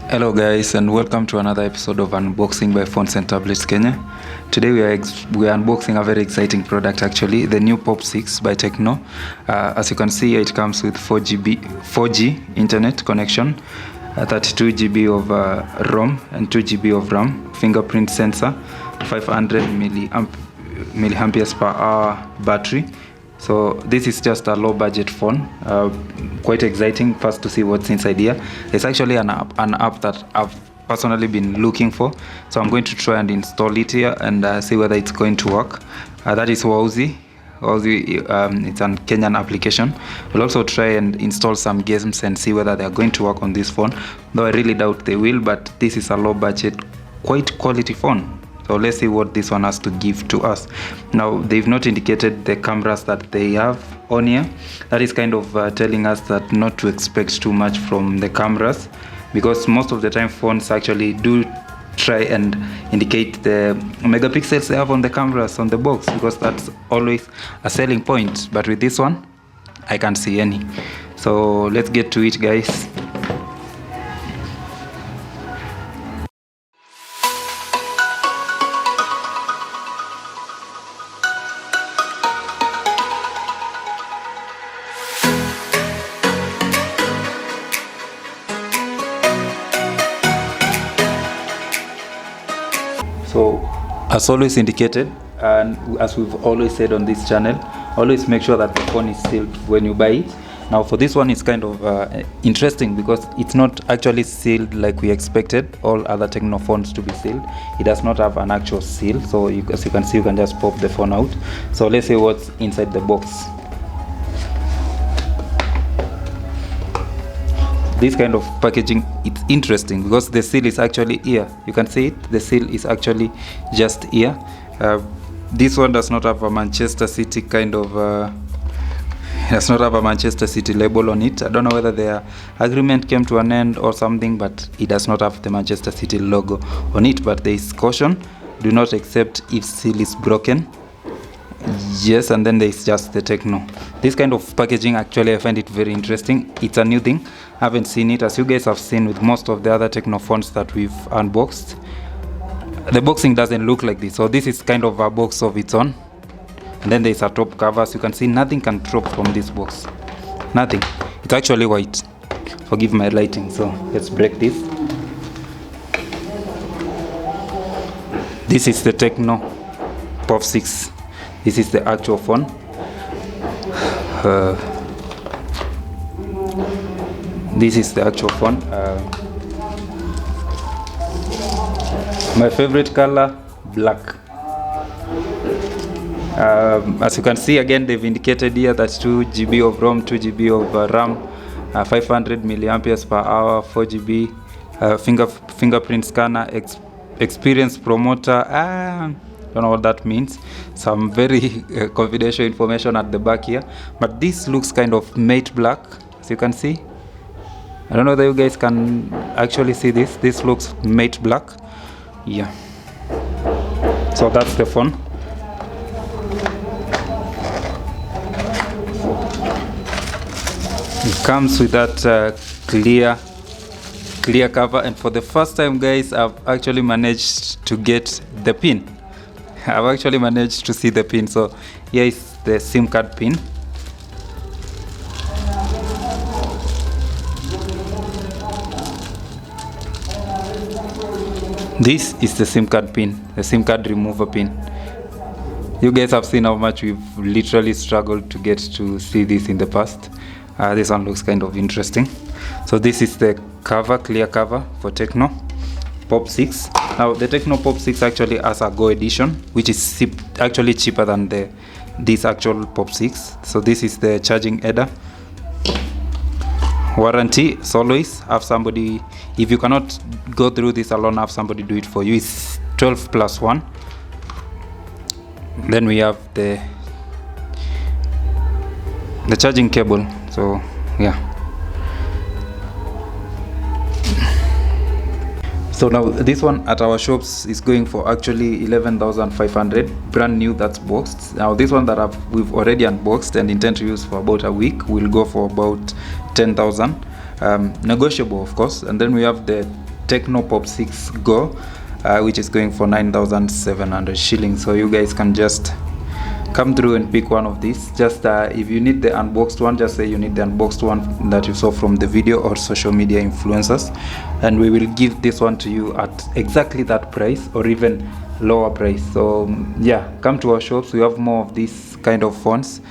Hello guys, and welcome to another episode of Unboxing by Phones and Tablets Kenya. Today we are unboxing a very exciting product, actually, the new Pop 6 by Tecno. As you can see, it comes with 4G internet connection, 32 GB of ROM and 2 GB of RAM, fingerprint sensor, 500 milliamperes per hour battery. So this is just a low budget phone, quite exciting first to see what's inside here. It's actually an app that I've personally been looking for, so I'm going to try and install it here and see whether it's going to work. That is Wauzi. It's a Kenyan application. We'll also try and install some games and see whether they're going to work on this phone, though I really doubt they will, but this is a low budget, quite quality phone. So let's see what this one has to give to us. Now, they've not indicated the cameras that they have on here. That is kind of telling us that not to expect too much from the cameras, because most of the time phones actually do try and indicate the megapixels they have on the cameras on the box, because that's always a selling point. But with this one, I can't see any. So let's get to it, guys. So, as always indicated, and as we've always said on this channel, always make sure that the phone is sealed when you buy it. Now for this one, it's kind of interesting because it's not actually sealed like we expected all other Tecno phones to be sealed. It does not have an actual seal, so as you can see, you can just pop the phone out. So let's see what's inside the box. This kind of packaging, it's interesting because the seal is actually here. You can see it, the seal is actually just here. This one does not have a Manchester City kind of does not have a Manchester City label on it. I don't know whether their agreement came to an end or something, but it does not have the Manchester City logo on it. But there is caution: do not accept if seal is broken. Yes, and then there is just the Tecno. This kind of packaging, actually, I find it very interesting. It's a new thing. I haven't seen it, as you guys have seen with most of the other Tecno phones that we've unboxed. The boxing doesn't look like this, so this is kind of a box of its own. And then there's a top cover, so you can see nothing can drop from this box. Nothing. It's actually white. Forgive my lighting, so let's break this. This is the Tecno Pop 6. This is the actual phone. This is the actual phone. My favorite color, black. As you can see, again, they've indicated here that 2 GB of ROM, 2 GB of RAM, 500 milliamperes per hour, 4 GB fingerprint scanner, experience promoter. Don't know what that means. Some very confidential information at the back here, but this looks kind of matte black, as you can see. I don't know whether you guys can actually see this. This looks matte black. Yeah. So that's the phone. It comes with that clear cover, and for the first time, guys, I've actually managed to get the pin. I've actually managed to see the pin. So here is the SIM card pin. This is the SIM card pin, the SIM card remover pin. You guys have seen how much we've literally struggled to get to see this in the past. This one looks kind of interesting. So this is the cover, clear cover for Tecno Pop 6. Now the Tecno Pop 6 actually has a Go edition, which is actually cheaper than this actual Pop 6. So this is the charging header. Warranty, as always, have somebody, if you cannot go through this alone, have somebody do it for you. It's 12 plus 1. Then we have the charging cable. So yeah. So now this one at our shops is going for actually 11,500, brand new, that's boxed. Now this one that we've already unboxed and intend to use for about a week will go for about 10,000, negotiable of course. And then we have the Tecno Pop 6 Go, which is going for 9,700 shillings. So you guys can just come through and pick one of these. Just if you need the unboxed one, just say you need the unboxed one that you saw from the video or social media influencers, and we will give this one to you at exactly that price or even lower price. So yeah, come to our shops. We have more of these kind of phones.